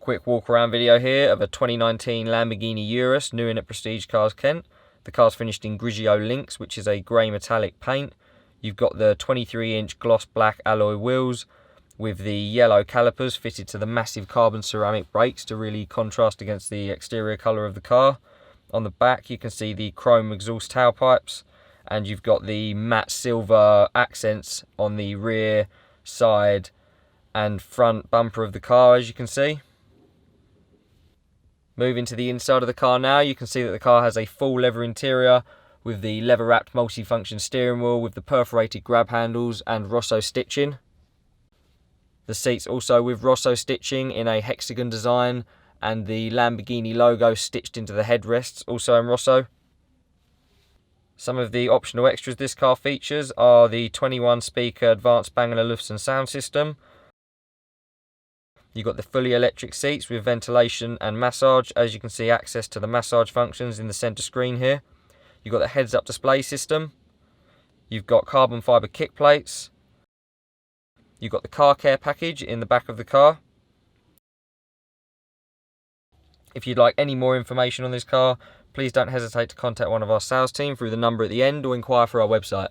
Quick walk around video here of a 2019 Lamborghini Urus, new in at Prestige Cars Kent. The car's finished in Grigio Lynx, which is a grey metallic paint. You've got the 23-inch gloss black alloy wheels with the yellow calipers fitted to the massive carbon ceramic brakes to really contrast against the exterior colour of the car. On the back you can see the chrome exhaust tailpipes, and you've got the matte silver accents on the rear, side and front bumper of the car, as you can see. Moving to the inside of the car now, you can see that the car has a full leather interior with the leather wrapped multi-function steering wheel with the perforated grab handles and Rosso stitching. The seats also with Rosso stitching in a hexagon design, and the Lamborghini logo stitched into the headrests, also in Rosso. Some of the optional extras this car features are the 21 speaker advanced Bang & Olufsen sound system. You've got the fully electric seats with ventilation and massage, as you can see access to the massage functions in the centre screen here. You've got the heads up display system. You've got carbon fibre kick plates. You've got the car care package in the back of the car. If you'd like any more information on this car, please don't hesitate to contact one of our sales team through the number at the end or inquire through our website.